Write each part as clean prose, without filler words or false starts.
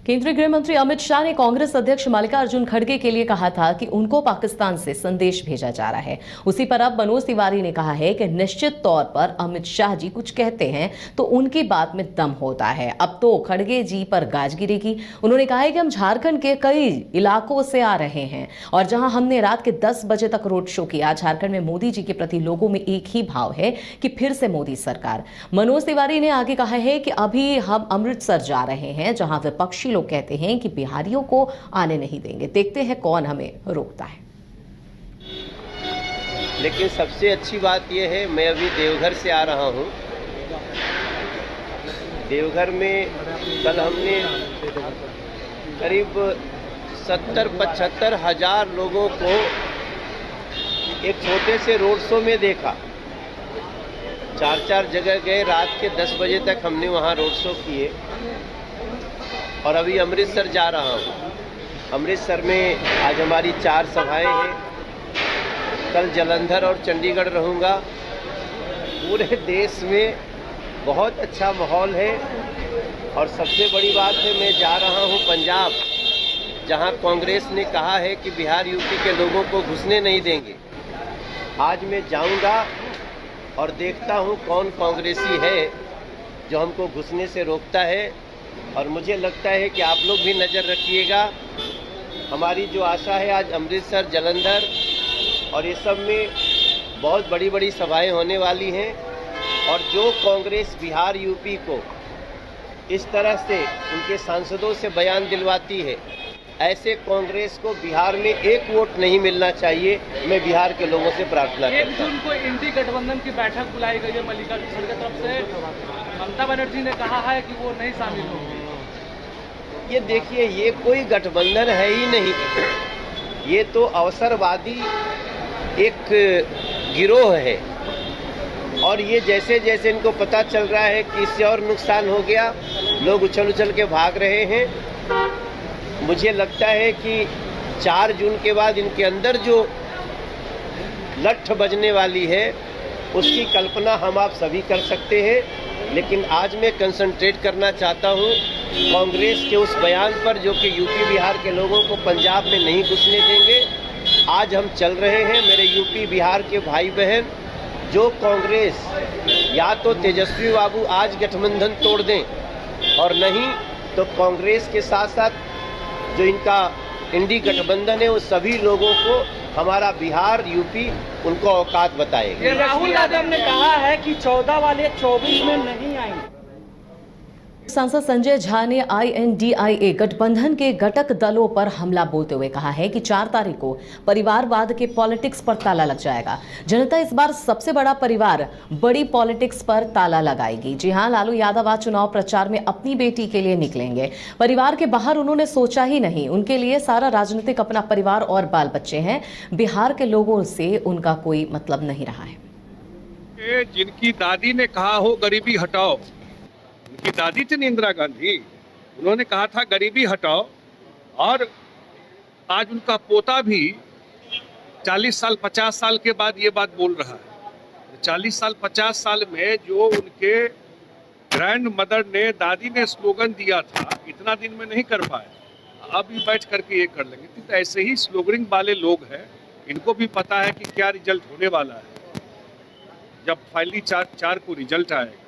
केंद्रीय गृह मंत्री अमित शाह ने कांग्रेस अध्यक्ष मल्लिकार्जुन खड़गे के लिए कहा था कि उनको पाकिस्तान से संदेश भेजा जा रहा है। उसी पर अब मनोज तिवारी ने कहा है कि निश्चित तौर पर अमित शाह जी कुछ कहते हैं तो उनकी बात में दम होता है। अब तो खड़गे जी पर गाज गिरेगी। उन्होंने कहा है कि हम झारखंड के कई इलाकों से आ रहे हैं और जहां हमने रात के 10 बजे तक रोड शो किया। झारखंड में मोदी जी के प्रति लोगों में एक ही भाव है कि फिर से मोदी सरकार। मनोज तिवारी ने आगे कहा है कि अभी हम अमृतसर जा रहे हैं जहां विपक्षी लोग कहते हैं कि बिहारियों को आने नहीं देंगे। देखते हैं कौन हमें रोकता है। लेकिन सबसे अच्छी बात यह है, मैं अभी देवघर से आ रहा हूं। देवघर में कल हमने करीब 70-75 हजार लोगों को एक छोटे से रोड शो में देखा। 4 जगह गए, रात के 10 बजे तक हमने वहां रोड शो किए और अभी अमृतसर जा रहा हूँ। अमृतसर में आज हमारी 4 सभाएं हैं। कल जालंधर और चंडीगढ़ रहूँगा। पूरे देश में बहुत अच्छा माहौल है और सबसे बड़ी बात है, मैं जा रहा हूँ पंजाब, जहाँ कांग्रेस ने कहा है कि बिहार यूपी के लोगों को घुसने नहीं देंगे। आज मैं जाऊँगा और देखता हूँ कौन कांग्रेसी है जो हमको घुसने से रोकता है। और मुझे लगता है कि आप लोग भी नज़र रखिएगा। हमारी जो आशा है, आज अमृतसर, जालंधर और ये सब में बहुत बड़ी बड़ी सभाएं होने वाली हैं। और जो कांग्रेस बिहार यूपी को इस तरह से उनके सांसदों से बयान दिलवाती है, ऐसे कांग्रेस को बिहार में एक वोट नहीं मिलना चाहिए। मैं बिहार के लोगों से प्रार्थना करता हूं। 1 जून को इंडी गठबंधन की बैठक बुलाई गई है मल्लिकार्जुन खड़गे की तरफ से। ममता बनर्जी ने कहा है कि वो नहीं शामिल होंगे। ये देखिए, ये कोई गठबंधन है ही नहीं। ये तो अवसरवादी एक गिरोह है और ये जैसे जैसे इनको पता चल रहा है कि इससे और नुकसान हो गया, लोग उछल उछल के भाग रहे हैं। मुझे लगता है कि 4 जून के बाद इनके अंदर जो लठ बजने वाली है उसकी कल्पना हम आप सभी कर सकते हैं। लेकिन आज मैं कंसंट्रेट करना चाहता हूं कांग्रेस के उस बयान पर जो कि यूपी बिहार के लोगों को पंजाब में नहीं घुसने देंगे। आज हम चल रहे हैं मेरे यूपी बिहार के भाई बहन। जो कांग्रेस या तो तेजस्वी बाबू आज गठबंधन तोड़ दें और नहीं तो कांग्रेस के साथ साथ जो इनका इंडी गठबंधन है, वो सभी लोगों को हमारा बिहार यूपी उनको औकात बताएगा। राहुल यादव ने कहा है कि 14 वाले 24 में नहीं आएंगे। सांसद संजय झा ने INDIA गठबंधन के घटक दलों पर हमला बोलते हुए कहा है कि 4 तारीख को परिवारवाद के पॉलिटिक्स पर ताला लग जाएगा। जनता इस बार सबसे बड़ा परिवार बड़ी पॉलिटिक्स पर ताला लगाएगी। जी हां, लालू यादव आज चुनाव प्रचार में अपनी बेटी के लिए निकलेंगे। परिवार के बाहर उन्होंने सोचा ही नहीं। उनके लिए सारा राजनीतिक अपना परिवार और बाल बच्चे हैं। बिहार के लोगों से उनका कोई मतलब नहीं रहा है। जिनकी दादी ने कहा हो गरीबी हटाओ, उनकी दादी थी इंदिरा गांधी, उन्होंने कहा था गरीबी हटाओ, और आज उनका पोता भी 40 साल 50 साल के बाद ये बात बोल रहा है। 40 साल 50 साल में जो उनके ग्रैंड मदर ने, दादी ने स्लोगन दिया था, इतना दिन में नहीं कर पाए, अभी बैठ करके ये कर लेंगे। तो ऐसे ही स्लोगनिंग वाले लोग हैं, इनको भी पता है कि क्या रिजल्ट होने वाला है जब फाइनली 4 को रिजल्ट आएगा।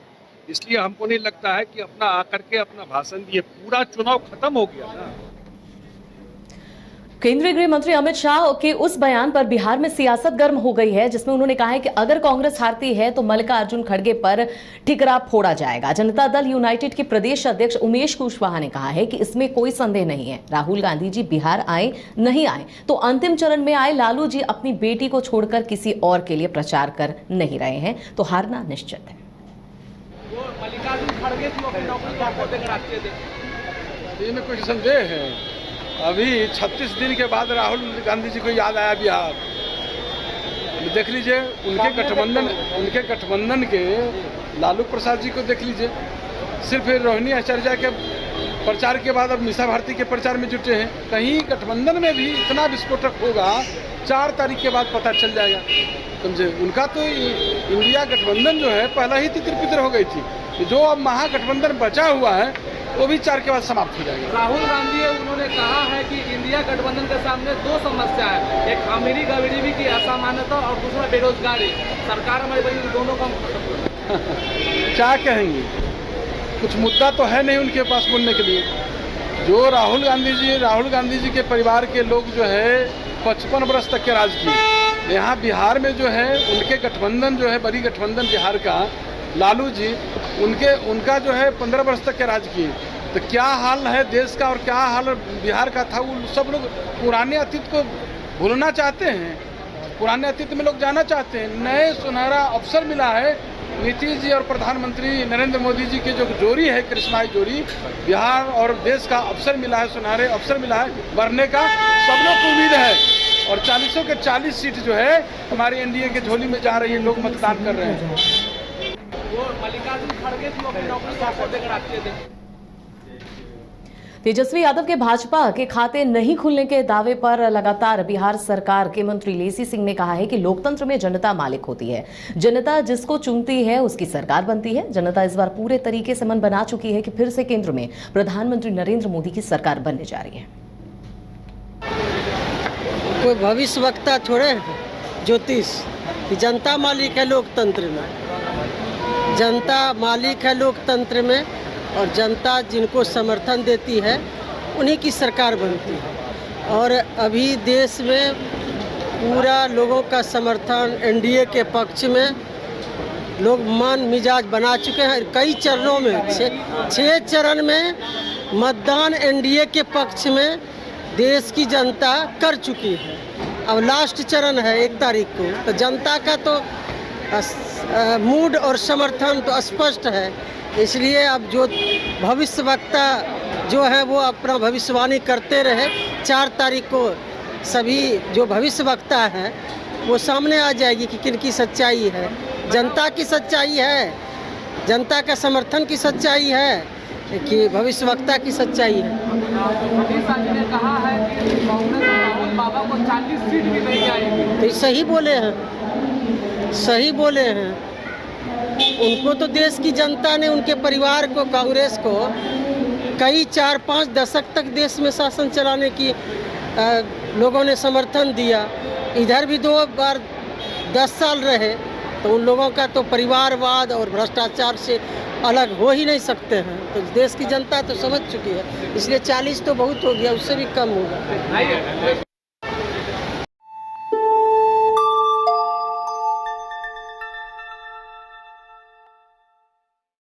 इसलिए हमको नहीं लगता है कि अपना आकर के अपना भाषण दिए, पूरा चुनाव खत्म हो गया ना। केंद्रीय गृह मंत्री अमित शाह के उस बयान पर बिहार में सियासत गर्म हो गई है, जिसमें उन्होंने कहा है कि अगर कांग्रेस हारती है तो मल्लिकार्जुन खड़गे पर ठिकरा फोड़ा जाएगा। जनता दल यूनाइटेड के प्रदेश अध्यक्ष उमेश कुशवाहा ने कहा है कि इसमें कोई संदेह नहीं है। राहुल गांधी जी बिहार आए नहीं आए तो अंतिम चरण में आए, लालू जी अपनी बेटी को छोड़कर किसी और के लिए प्रचार कर नहीं रहे हैं, तो हारना निश्चित है। मल्लिकार्जुन खड़गे की अपनी नौकरी आपको देकर आते थे। इनमें कुछ संदेह है। अभी 36 दिन के बाद राहुल गांधी जी को याद आया बिहार। देख लीजिए उनके गठबंधन के लालू प्रसाद जी को देख लीजिए। सिर्फ रोहिणी आचार्य के प्रचार के बाद अब मीसा भारती के प्रचार में जुटे हैं। कहीं गठबंधन में भी इतना विस्फोटक होगा, 4 तारीख के बाद पता चल जाएगा। समझे, उनका तो इंडिया गठबंधन जो है पहला ही तितर-बितर हो गई थी। जो अब महागठबंधन बचा हुआ है वो भी 4 के बाद समाप्त हो जाएगा। राहुल गांधी उन्होंने कहा है कि इंडिया गठबंधन के सामने 2 समस्या है, एक अमीरी गरीबी की असमानता और दूसरा बेरोजगारी। सरकार हमारी बड़ी दोनों का क्या कहेंगे, कुछ मुद्दा तो है नहीं उनके पास बोलने के लिए। जो राहुल गांधी जी के परिवार के लोग जो है 55 वर्ष तक के राज किए। यहाँ बिहार में जो है उनके गठबंधन जो है बड़ी गठबंधन बिहार का लालू जी, उनका जो है 15 वर्ष तक के राज किए। तो क्या हाल है देश का और क्या हाल बिहार का था, वो सब लोग पुराने अतीत को भूलना चाहते हैं, पुराने अतीत में लोग जाना चाहते हैं। नए सुनहरा अवसर मिला है नीतीश जी और प्रधानमंत्री नरेंद्र मोदी जी की जो जोड़ी है, करिश्माई जोड़ी, बिहार और देश का अवसर मिला है, सुनहरे अवसर मिला है बढ़ने का। सब लोग को उम्मीद है और 40 के 40 सीट जो है हमारी एनडीए के झोली में जा रही है, लोग मतदान कर रहे हैं। वो मल्लिकार्जुन खड़गे थी, अपनी नौकरी वापस देकर आते थे। तेजस्वी यादव के भाजपा के खाते नहीं खुलने के दावे पर लगातार बिहार सरकार के मंत्री लेसी सिंह ने कहा है कि लोकतंत्र में जनता मालिक होती है, जनता जिसको चुनती है उसकी सरकार बनती है। जनता इस बार पूरे तरीके से मन बना चुकी है कि फिर से केंद्र में प्रधानमंत्री नरेंद्र मोदी की सरकार बनने जा रही है। कोई भविष्य वक्ता थोड़े ज्योतिष कि जनता मालिक है लोकतंत्र में, जनता मालिक है लोकतंत्र में और जनता जिनको समर्थन देती है उन्हीं की सरकार बनती है। और अभी देश में पूरा लोगों का समर्थन एनडीए के पक्ष में, लोग मन मिजाज बना चुके हैं। कई चरणों में 6 चरण में मतदान एनडीए के पक्ष में देश की जनता कर चुकी है। अब लास्ट चरण है 1 तारीख को, तो जनता का तो मूड और समर्थन तो स्पष्ट है। इसलिए अब जो भविष्य वक्ता जो है वो अपना भविष्यवाणी करते रहे। 4 तारीख को सभी जो भविष्य वक्ता है वो सामने आ जाएगी कि किनकी सच्चाई है, जनता की सच्चाई है, जनता का समर्थन की सच्चाई है कि भविष्य वक्ता की सच्चाई है। अमित शाह जी ने कहा है कि कांग्रेस राहुल बाबा को 40 सीट भी नहीं आएगी। तो सही बोले हैं, सही बोले हैं। उनको तो देश की जनता ने, उनके परिवार को, कांग्रेस को कई 4-5 दशक तक देश में शासन चलाने की लोगों ने समर्थन दिया। इधर भी 2 बार 10 साल रहे, तो उन लोगों का तो परिवारवाद और भ्रष्टाचार से अलग हो ही नहीं सकते हैं। तो देश की जनता तो समझ चुकी है, इसलिए 40 तो बहुत हो गया, उससे भी कम होगा।